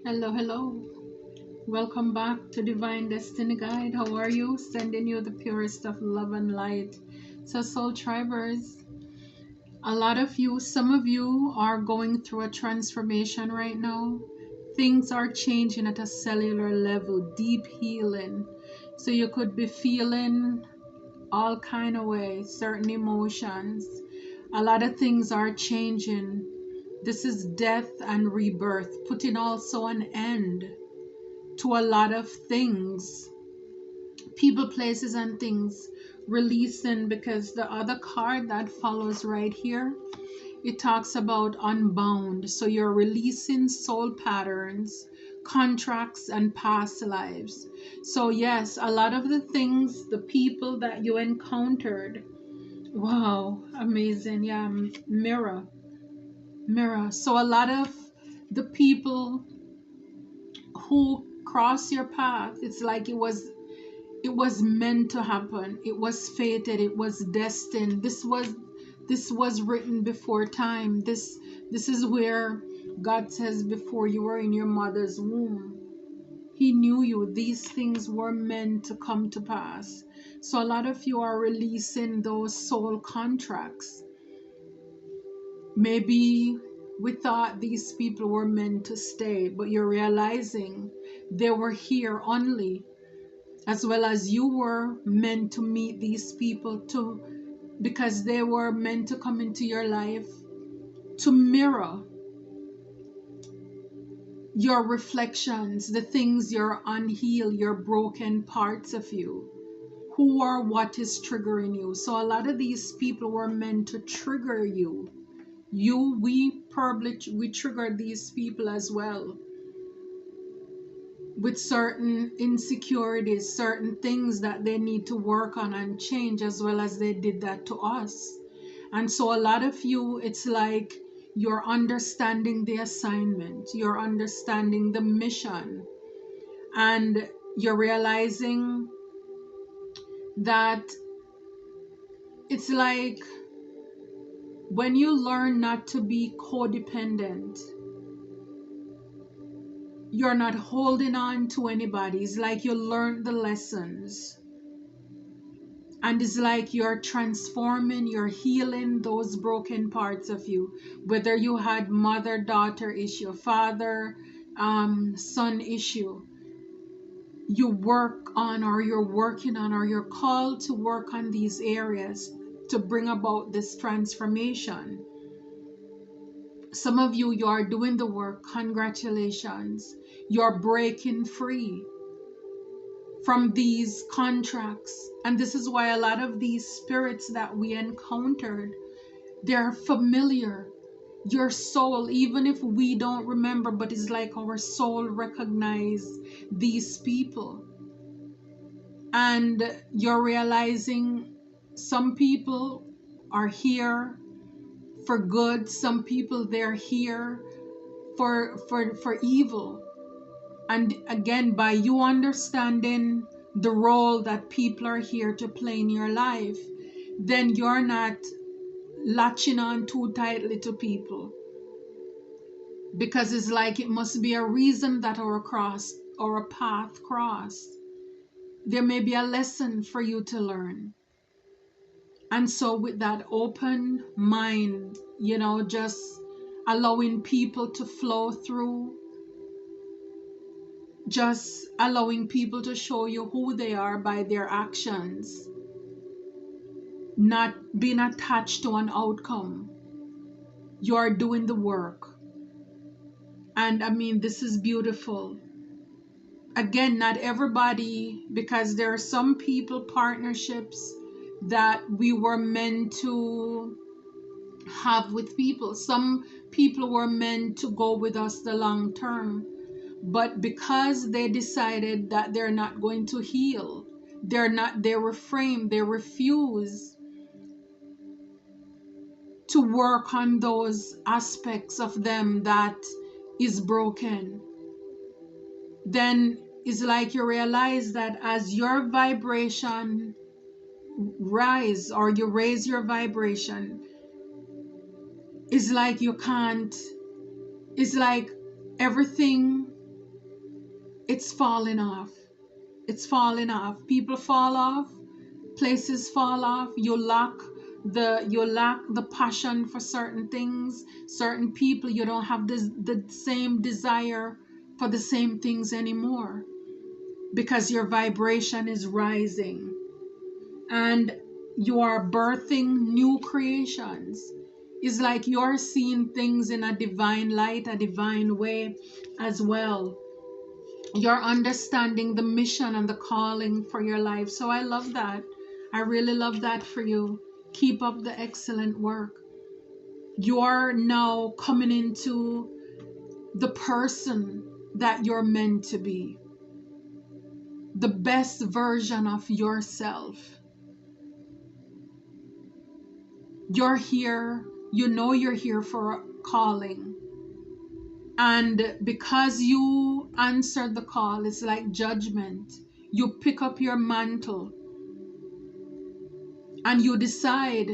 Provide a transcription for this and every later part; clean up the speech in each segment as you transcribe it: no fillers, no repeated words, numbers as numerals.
Hello, hello. Welcome back to Divine Destiny Guide. How are you? Sending you the purest of love and light. So, Soul Tribers, a lot of you, some of you are going through a transformation right now. Things are changing at a cellular level, deep healing. So, you could be feeling all kind of ways, certain emotions. A lot of things are changing. This is death and rebirth, putting also an end to a lot of things, people, places, and things, releasing, because the other card that follows right here, it talks about unbound. So you're releasing soul patterns, contracts, and past lives. So yes, a lot of the things, the people that you encountered, wow, amazing. Yeah, mirror. So a lot of the people who cross your path, it's like it was meant to happen. It was fated. It was destined. This was written before time. This is where God says, before you were in your mother's womb, he knew you. These things were meant to come to pass. So a lot of you are releasing those soul contracts. Maybe we thought these people were meant to stay, but you're realizing they were here only, as well as you were meant to meet these people too, because they were meant to come into your life to mirror your reflections, the things, you're unhealed, your broken parts of you, who or what is triggering you. So a lot of these people were meant to trigger you. We probably trigger these people as well, with certain insecurities, certain things that they need to work on and change, as well as they did that to us. And so a lot of you, it's like you're understanding the assignment, you're understanding the mission, and you're realizing that it's like when you learn not to be codependent, you're not holding on to anybody. It's like you learn the lessons. And it's like you're transforming, you're healing those broken parts of you. Whether you had mother-daughter issue, father-son issue, you work on, or you're working on, or you're called to work on these areas to bring about this transformation. Some of you, you are doing the work. Congratulations. You're breaking free from these contracts. And this is why a lot of these spirits that we encountered, they're familiar. Your soul, even if we don't remember, but it's like our soul recognize these people. And you're realizing some people are here for good, some people, they're here for evil. And again, by you understanding the role that people are here to play in your life, then you're not latching on too tightly to people, because it's like it must be a reason that our path crossed. There may be a lesson for you to learn. And so with that open mind, just allowing people to flow through, just allowing people to show you who they are by their actions, not being attached to an outcome. You're doing the work. And I mean, this is beautiful. Again, not everybody, because there are some people, partnerships that we were meant to have with people. Some people were meant to go with us the long term. But because they decided that they're not going to heal, they refrain, they refuse to work on those aspects of them that is broken, then it's like you realize that as your vibration rise, or you raise your vibration, it's like you can't, it's like everything it's falling off. It's falling off. People fall off, places fall off. You lack the passion for certain things, certain people. You don't have the same desire for the same things anymore, because your vibration is rising and you are birthing new creations. It's like you're seeing things in a divine light, a divine way as well. You're understanding the mission and the calling for your life. So I love that. I really love that for you. Keep up the excellent work. You're now coming into the person that you're meant to be, the best version of yourself. You're here, you know you're here for a calling. And because you answered the call, it's like judgment. You pick up your mantle and you decide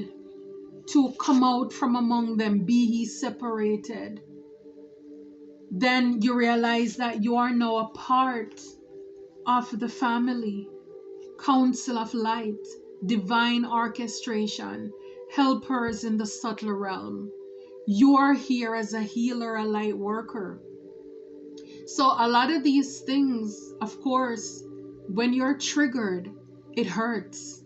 to come out from among them, be ye separated. Then you realize that you are now a part of the family, council of light, divine orchestration, helpers in the subtle realm. You are here as a healer, a light worker. So a lot of these things, of course, when you're triggered, it hurts.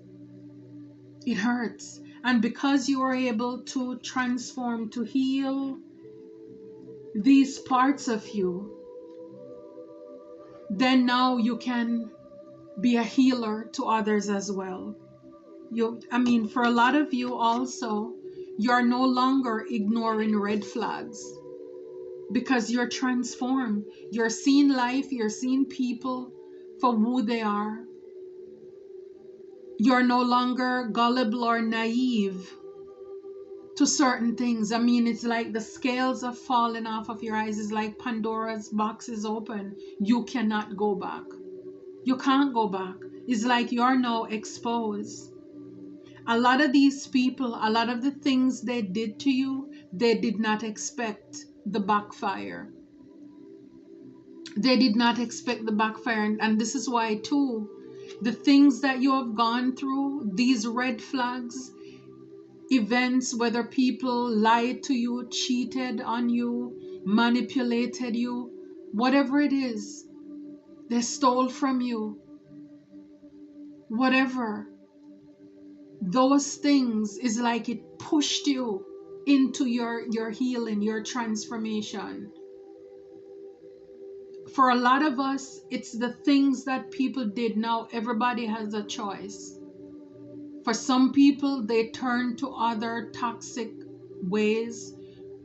It hurts. And because you are able to transform, to heal these parts of you, then now you can be a healer to others as well. For a lot of you also, you're no longer ignoring red flags because you're transformed. You're seeing life, you're seeing people for who they are. You're no longer gullible or naive to certain things. It's like the scales are falling off of your eyes. It's like Pandora's box is open. You cannot go back. You can't go back. It's like you're now exposed. A lot of these people, a lot of the things they did to you, they did not expect the backfire. They did not expect the backfire. And this is why too, the things that you have gone through, these red flags, events, whether people lied to you, cheated on you, manipulated you, whatever it is, they stole from you, whatever, those things is like it pushed you into your healing, your transformation. For a lot of us, it's the things that people did. Now everybody has a choice. For some people, they turn to other toxic ways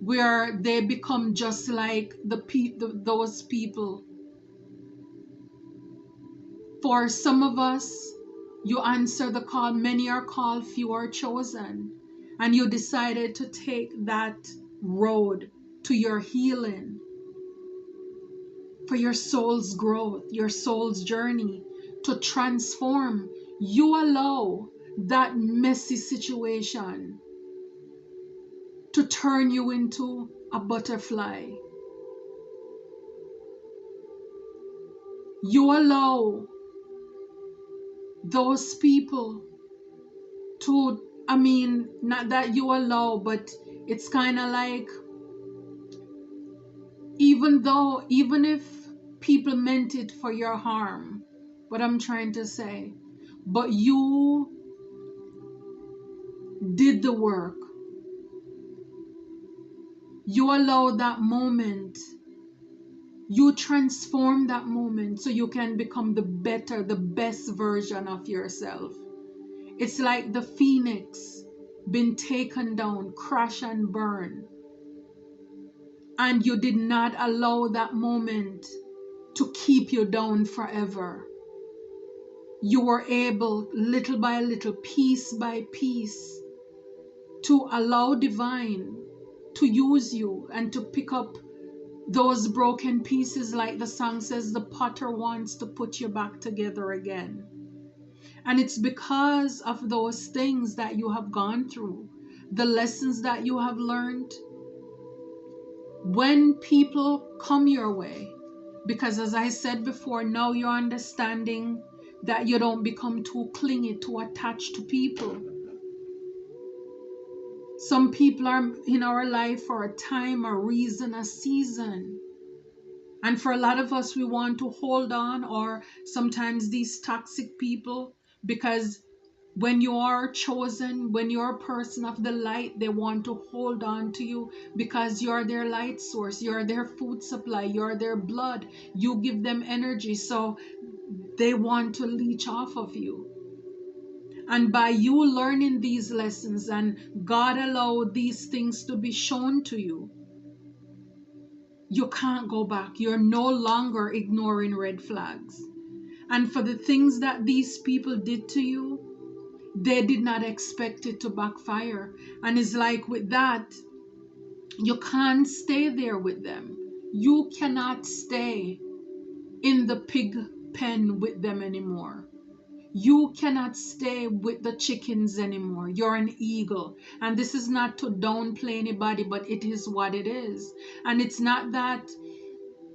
where they become just like those people. For some of us, you answer the call. Many are called, few are chosen. And you decided to take that road to your healing, for your soul's growth, your soul's journey, to transform. You allow that messy situation to turn you into a butterfly. You allow those people to, not that you allow, but it's kind of like, even if people meant it for your harm, what I'm trying to say, but you did the work. You allow that moment. You transform that moment so you can become the best version of yourself. It's like the phoenix been taken down, crash and burn. And you did not allow that moment to keep you down forever. You were able, little by little, piece by piece, to allow divine to use you and to pick up those broken pieces. Like the song says, the potter wants to put you back together again. And it's because of those things that you have gone through, the lessons that you have learned. When people come your way, Because as I said before, now you're understanding that you don't become too clingy, too attached to people. Some people are in our life for a time, a reason, a season. And for a lot of us, we want to hold on, or sometimes these toxic people, because when you are chosen, when you're a person of the light, they want to hold on to you because you're their light source, you're their food supply, you're their blood, you give them energy. So they want to leech off of you. And by you learning these lessons and God allowed these things to be shown to you, you can't go back. You're no longer ignoring red flags. And for the things that these people did to you, they did not expect it to backfire. And it's like with that, you can't stay there with them. You cannot stay in the pig pen with them anymore. You cannot stay with the chickens anymore. You're an eagle. And this is not to downplay anybody, but it is what it is. And it's not that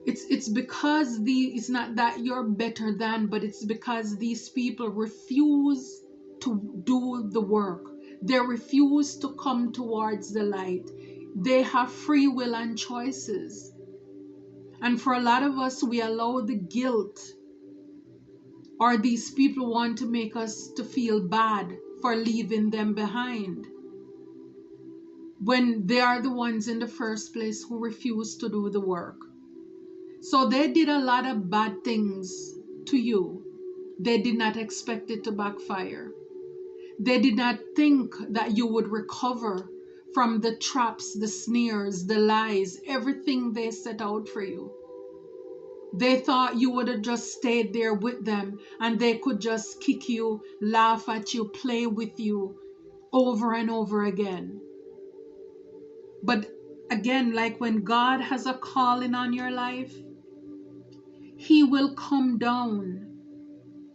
it's not that you're better than, but it's because these people refuse to do the work. They refuse to come towards the light. They have free will and choices. And for a lot of us, we allow the guilt, or these people want to make us to feel bad for leaving them behind, when they are the ones in the first place who refuse to do the work. So they did a lot of bad things to you. They did not expect it to backfire. They did not think that you would recover from the traps, the sneers, the lies, everything they set out for you. They thought you would have just stayed there with them and they could just kick you, laugh at you, play with you over and over again. But again, like when God has a calling on your life, He will come down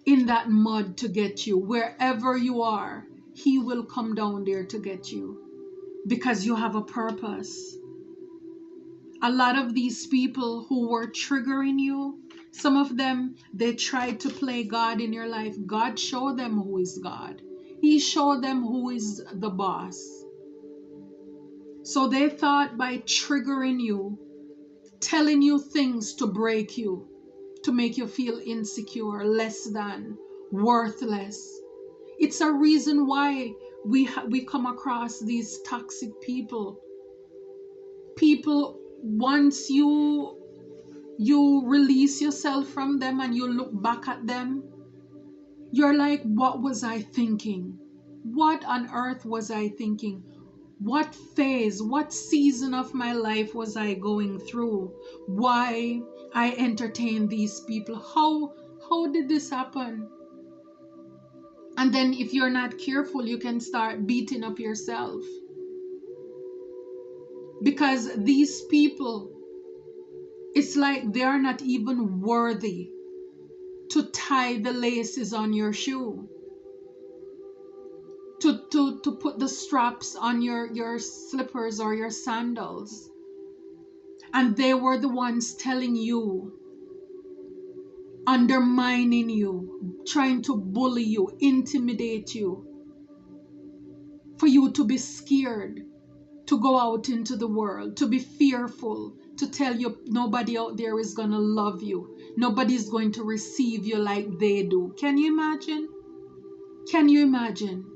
in that mud to get you. Wherever you are, He will come down there to get you because you have a purpose. A lot of these people who were triggering you, some of them, they tried to play God in your life. God showed them who is God. He showed them who is the boss. So they thought by triggering you, telling you things to break you, to make you feel insecure, less than, worthless. It's a reason why we come across these toxic people. People, once you release yourself from them and you look back at them, you're like, what was I thinking? What on earth was I thinking? What phase, what season of my life was I going through? Why I entertained these people? How did this happen? And then if you're not careful, you can start beating up yourself. Because these people, it's like they are not even worthy to tie the laces on your shoe, to put the straps on your slippers or your sandals. And they were the ones telling you, undermining you, trying to bully you, intimidate you, for you to be scared to go out into the world, to be fearful, to tell you nobody out there is going to love you. Nobody's going to receive you like they do. Can you imagine? Can you imagine?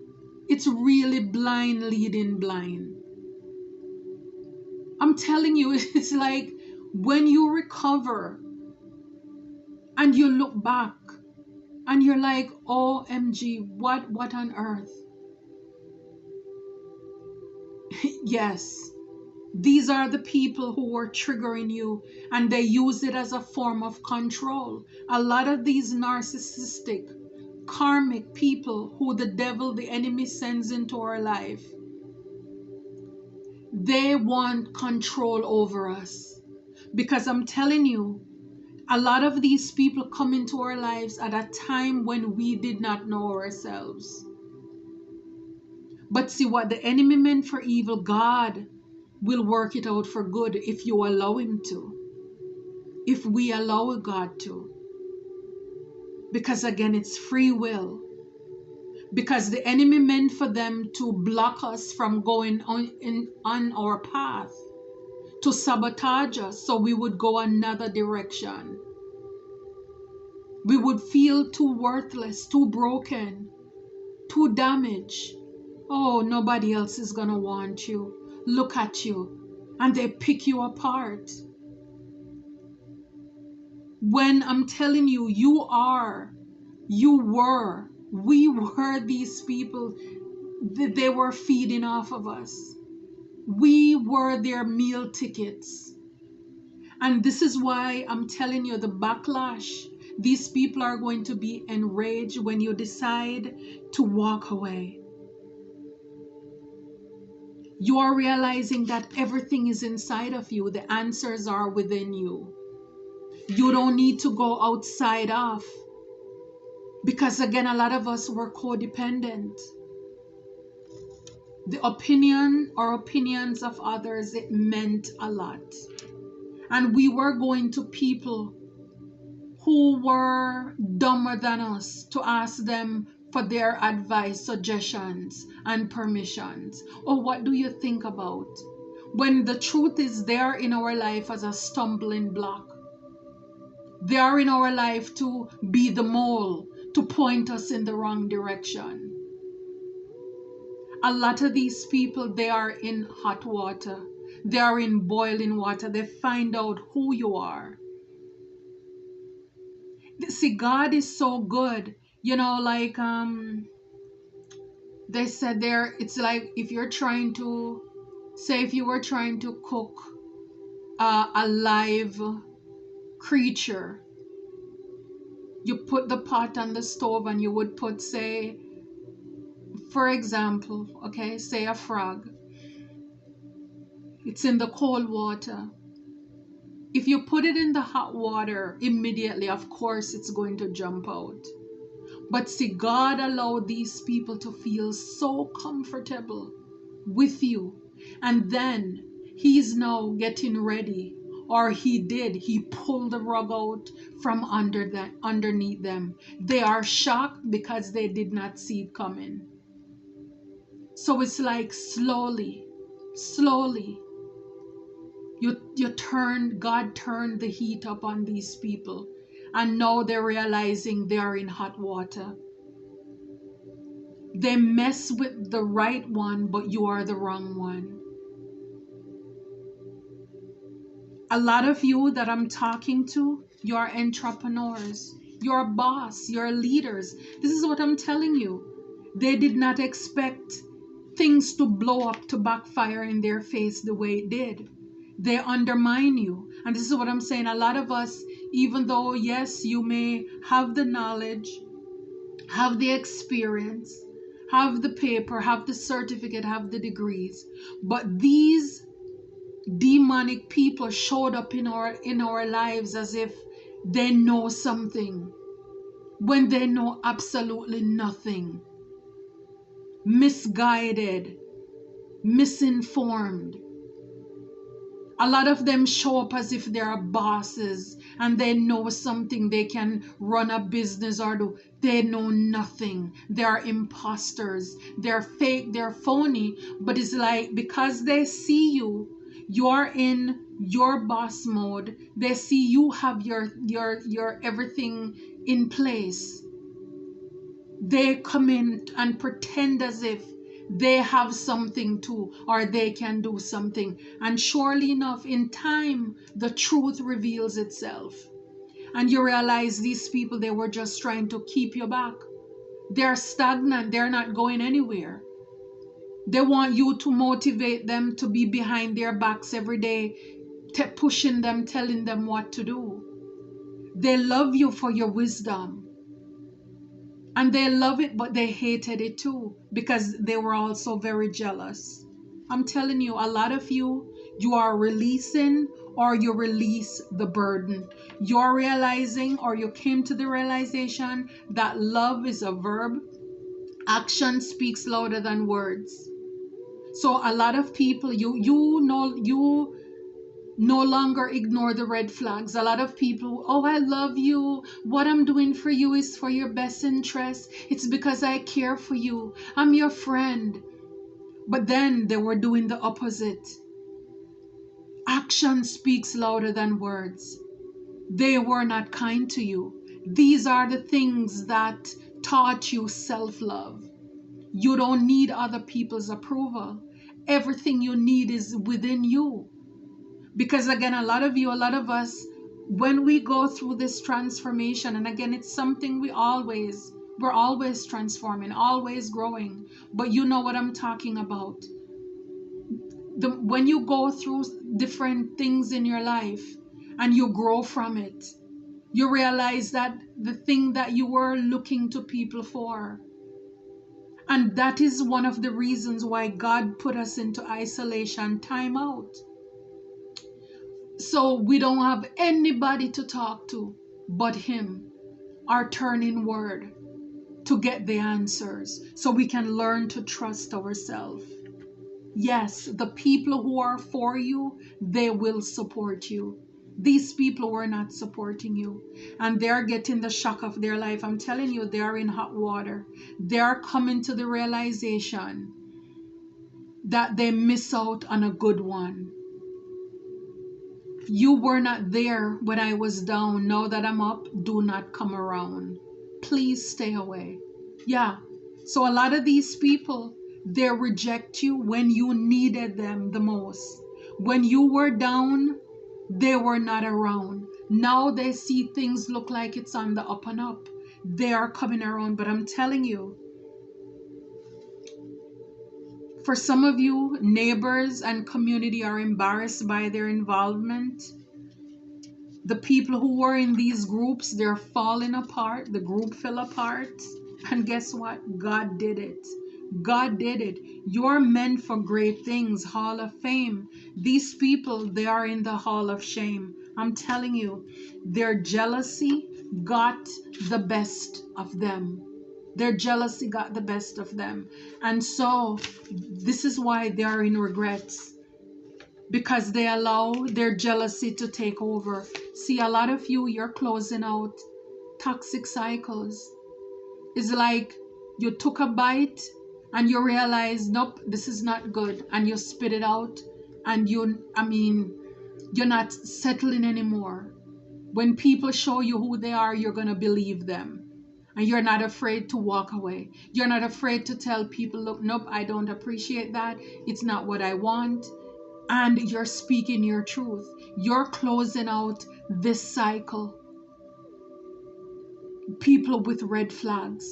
It's really blind leading blind. I'm telling you, it's like when you recover and you look back and you're like, OMG, what on earth? Yes, these are the people who were triggering you, and they use it as a form of control. A lot of these narcissistic, karmic people who the devil, the enemy sends into our life, they want control over us. Because I'm telling you, a lot of these people come into our lives at a time when we did not know ourselves. But see, what the enemy meant for evil, God will work it out for good if you allow Him to. if we allow God to. Because again, it's free will. Because the enemy meant for them to block us from going on our path, to sabotage us so we would go another direction. We would feel too worthless, too broken, too damaged. Oh, nobody else is gonna want you. Look at you. And they pick you apart. When I'm telling you, we were these people. They were feeding off of us. We were their meal tickets. And this is why I'm telling you, the backlash, these people are going to be enraged when you decide to walk away. You are realizing that everything is inside of you. The answers are within you. You don't need to go outside of. Because again, a lot of us were codependent. The opinion or opinions of others, it meant a lot. And we were going to people who were dumber than us to ask them for their advice, suggestions, and permissions. Or what do you think about? When the truth is there in our life as a stumbling block. They are in our life to be the mole, to point us in the wrong direction. A lot of these people, they are in hot water. They are in boiling water. They find out who you are. See, God is so good. You know, like they said there, it's like if you're trying to, say if you were trying to cook a live creature, you put the pot on the stove and you would put, say, for example, okay, say a frog. It's in the cold water. If you put it in the hot water, immediately, of course, it's going to jump out. But see, God allowed these people to feel so comfortable with you. And then he's now getting ready, or he pulled the rug out from underneath them. They are shocked because they did not see it coming. So it's like slowly, God turned the heat up on these people. And now they're realizing they are in hot water. They mess with the right one, but you are the wrong one. A lot of you that I'm talking to, you're entrepreneurs. You're a boss. You're leaders. This is what I'm telling you. They did not expect things to blow up, to backfire in their face the way it did. They undermine you. And this is what I'm saying. A lot of us, even though, yes, you may have the knowledge, have the experience, have the paper, have the certificate, have the degrees, but these demonic people showed up in our lives as if they know something when they know absolutely nothing. Misguided, misinformed. A lot of them show up as if they are bosses and they know something, they can run a business or do. They know nothing. They are imposters. They're fake, they're phony. But it's like because they see you, you're in your boss mode. They see you have your everything in place. They come in and pretend as if they have something too, or they can do something. And surely enough, in time, the truth reveals itself. And you realize these people, they were just trying to keep you back. They're stagnant. They're not going anywhere. They want you to motivate them to be behind their backs every day, pushing them, telling them what to do. They love you for your wisdom. And they love it, but they hated it too, because they were also very jealous. I'm telling you, a lot of you are releasing, or you release the burden. You're realizing, or you came to the realization that love is a verb. Action speaks louder than words. So a lot of people, No longer ignore the red flags. A lot of people, oh, I love you. What I'm doing for you is for your best interest. It's because I care for you. I'm your friend. But then they were doing the opposite. Action speaks louder than words. They were not kind to you. These are the things that taught you self-love. You don't need other people's approval. Everything you need is within you. Because again, a lot of us, when we go through this transformation, and again, it's something we're always transforming, always growing. But you know what I'm talking about. When you go through different things in your life and you grow from it, you realize that the thing that you were looking to people for, and that is one of the reasons why God put us into isolation, time out. So we don't have anybody to talk to but Him, our turning word, to get the answers so we can learn to trust ourselves. Yes, the people who are for you, they will support you. These people were not supporting you, and they're getting the shock of their life. I'm telling you, they are in hot water. They are coming to the realization that they miss out on a good one. You were not there when I was down. Now that I'm up, do not come around. Please stay away. Yeah. So a lot of these people, they reject you when you needed them the most. When you were down, they were not around. Now they see things look like it's on the up and up. They are coming around. But I'm telling you, for some of you, neighbors and community are embarrassed by their involvement. The people who were in these groups, they're falling apart. The group fell apart. And guess what? God did it. God did it. You're meant for great things. Hall of Fame. These people, they are in the Hall of Shame. I'm telling you, their jealousy got the best of them. Their jealousy got the best of them. And so this is why they are in regrets, because they allow their jealousy to take over. See, a lot of you, you're closing out toxic cycles. It's like you took a bite and you realize, nope, this is not good. And you spit it out and you're not settling anymore. When people show you who they are, you're going to believe them. And you're not afraid to walk away. You're not afraid to tell people, look, nope, I don't appreciate that. It's not what I want. And you're speaking your truth. You're closing out this cycle. People with red flags.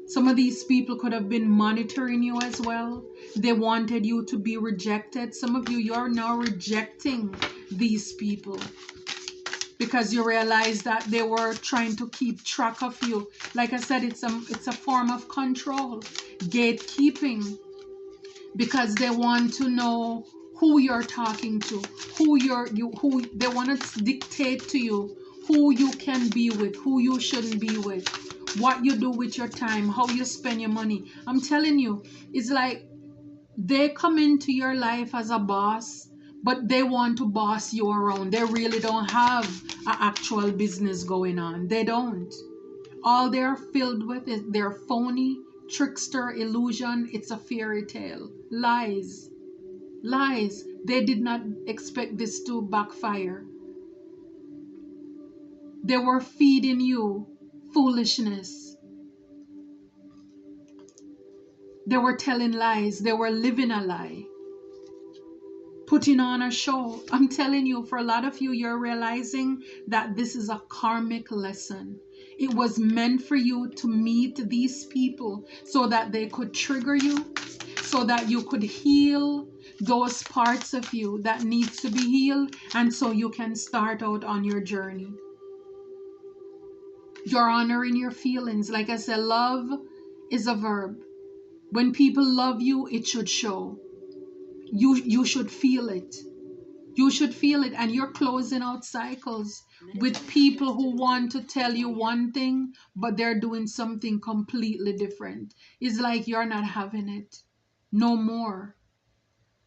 Some of these people could have been monitoring you as well. They wanted you to be rejected. Some of you, you're now rejecting these people because you realize that they were trying to keep track of you. Like I said, it's a form of control, gatekeeping, because they want to know who you're talking to, who they want to dictate to you who you can be with, who you shouldn't be with, what you do with your time, how you spend your money. I'm telling you, it's like they come into your life as a boss, but they want to boss you around. They really don't have an actual business going on. They don't. All they're filled with is their phony, trickster, illusion. It's a fairy tale. Lies. Lies. They did not expect this to backfire. They were feeding you foolishness. They were telling lies. They were living a lie. Putting on a show. I'm telling you, for a lot of you, you're realizing that this is a karmic lesson. It was meant for you to meet these people so that they could trigger you, so that you could heal those parts of you that needs to be healed, and so you can start out on your journey. You're honoring your feelings. Like I said, love is a verb. When people love you, it should show. You should feel it. You should feel it. And you're closing out cycles with people who want to tell you one thing, but they're doing something completely different. It's like you're not having it no more.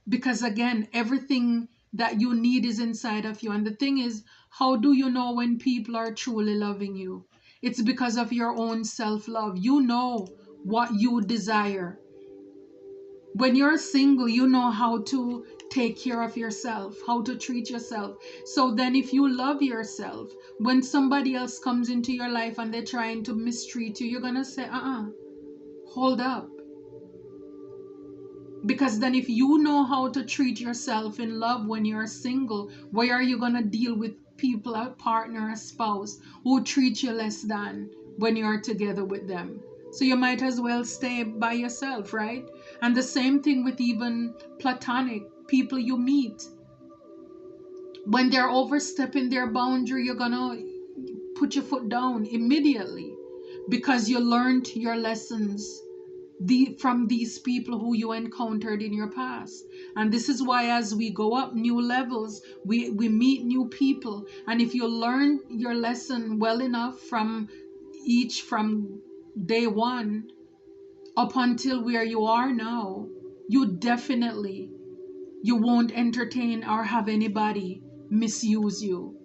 Because again, everything that you need is inside of you. And the thing is, how do you know when people are truly loving you? It's because of your own self-love. You know what you desire. When you're single, you know how to take care of yourself, how to treat yourself. So then if you love yourself, when somebody else comes into your life and they're trying to mistreat you, you're going to say, hold up. Because then if you know how to treat yourself in love when you're single, why are you going to deal with people, a partner, a spouse, who treat you less than when you're together with them? So you might as well stay by yourself, right? And the same thing with even platonic people you meet. When they're overstepping their boundary, you're going to put your foot down immediately because you learned your lessons from these people who you encountered in your past. And this is why as we go up new levels, we meet new people. And if you learn your lesson well enough from day one up until where you are now, you won't entertain or have anybody misuse you.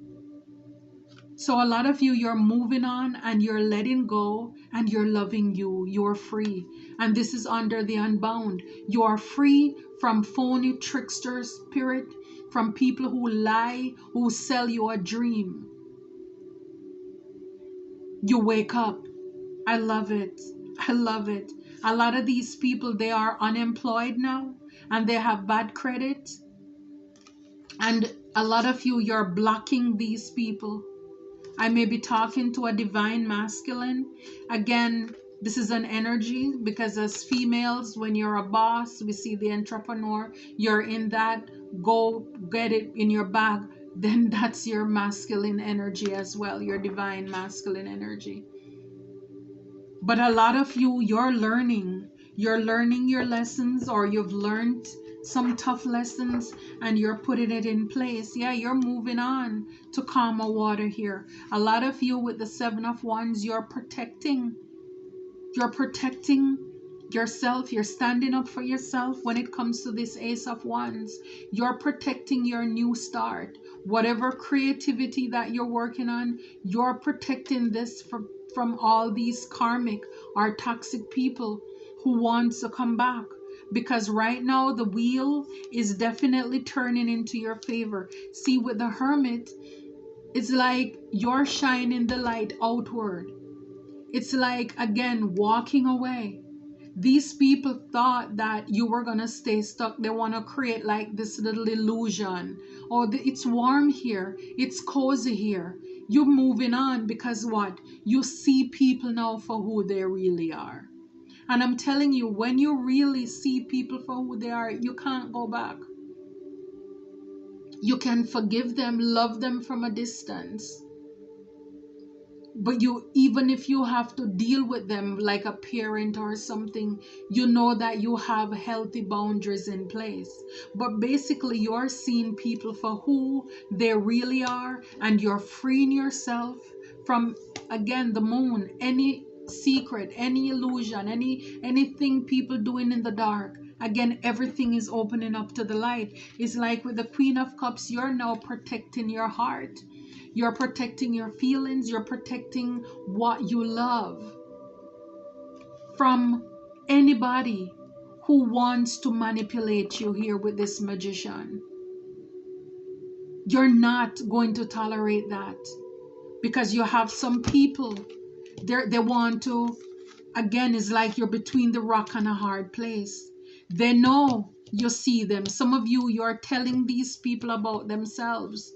So a lot of you're moving on and you're letting go and you're loving you. You're free. And this is under the unbound. You are free from phony trickster spirit, from people who lie, who sell you a dream. You wake up. I love it. I love it. A lot of these people, they are unemployed now and they have bad credit. And a lot of you're blocking these people. I may be talking to a divine masculine. Again, this is an energy because as females, when you're a boss, we see the entrepreneur, you're in that, go get it in your bag, then that's your masculine energy as well, your divine masculine energy. But a lot of you're learning your lessons, or you've learned some tough lessons and you're putting it in place. Yeah, you're moving on to calmer water here. A lot of you with the 7 of Wands, you're protecting yourself. You're standing up for yourself. When it comes to this Ace of Wands, you're protecting your new start. Whatever creativity that you're working on, you're protecting this from all these karmic or toxic people who wants to come back. Because right now the wheel is definitely turning into your favor. See, with the Hermit, it's like you're shining the light outward. It's like, again, walking away. These people thought that you were going to stay stuck. They want to create like this little illusion. Oh, it's warm here. It's cozy here. You're moving on because what? You see people now for who they really are. And I'm telling you, when you really see people for who they are, you can't go back. You can forgive them, love them from a distance. But even if you have to deal with them like a parent or something, you know that you have healthy boundaries in place. But basically, you're seeing people for who they really are, and you're freeing yourself from, again, the moon, any secret, any illusion, anything people doing in the dark. Again, everything is opening up to the light. It's like with the Queen of Cups, you're now protecting your heart. You're protecting your feelings. You're protecting what you love from anybody who wants to manipulate you here with this Magician. You're not going to tolerate that, because you have some people, they want to, again, it's like you're between the rock and a hard place. They know you see them. Some of you're telling these people about themselves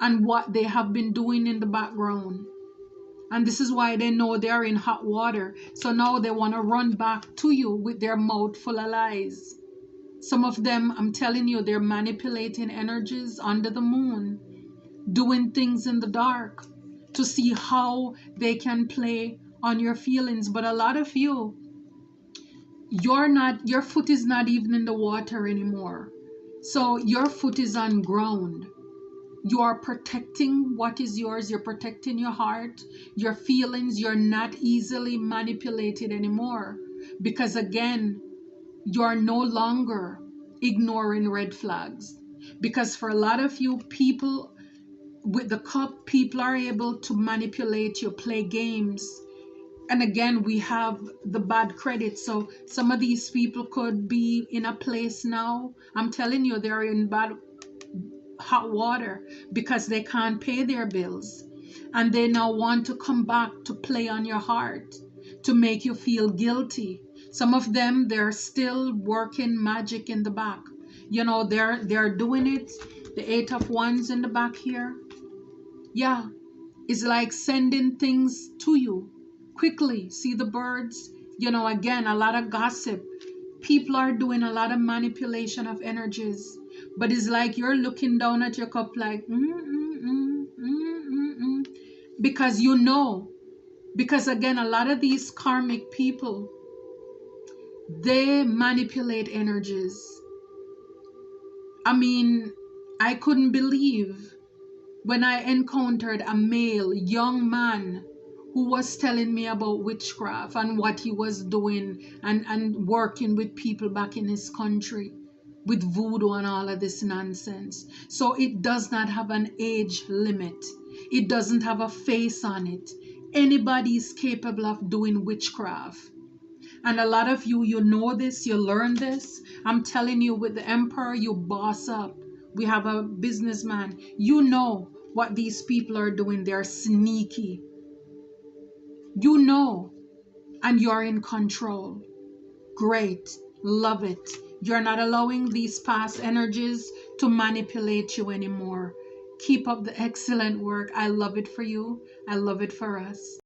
and what they have been doing in the background. And this is why they know they're in hot water. So now they want to run back to you with their mouth full of lies. Some of them, I'm telling you, they're manipulating energies under the moon, doing things in the dark to see how they can play on your feelings. But a lot of your foot is not even in the water anymore. So your foot is on ground. You are protecting what is yours. You're protecting your heart, your feelings. You're not easily manipulated anymore, because again, you're no longer ignoring red flags. Because for a lot of you people with the cup, people are able to manipulate you, play games. And again, we have the bad credit. So some of these people could be in a place now, I'm telling you, they're in bad hot water because they can't pay their bills, and they now want to come back to play on your heart, to make you feel guilty. Some of them, they're still working magic in the back. You know, they're doing it. The Eight of Wands in the back here, yeah, it's like sending things to you quickly. See the birds? You know, again, a lot of gossip. People are doing a lot of manipulation of energies, but it's like you're looking down at your cup like, because you know, because again, a lot of these karmic people, they manipulate energies. I mean, I couldn't believe when I encountered a male, young man who was telling me about witchcraft and what he was doing, and working with people back in his country with voodoo and all of this nonsense. So it does not have an age limit. It doesn't have a face on it. Anybody is capable of doing witchcraft. And a lot of you, you know this, you learn this. I'm telling you, with the emperor, you boss up. We have a businessman. You know what these people are doing. They're sneaky. You know, and you're in control. Great. Love it. You're not allowing these past energies to manipulate you anymore. Keep up the excellent work. I love it for you. I love it for us.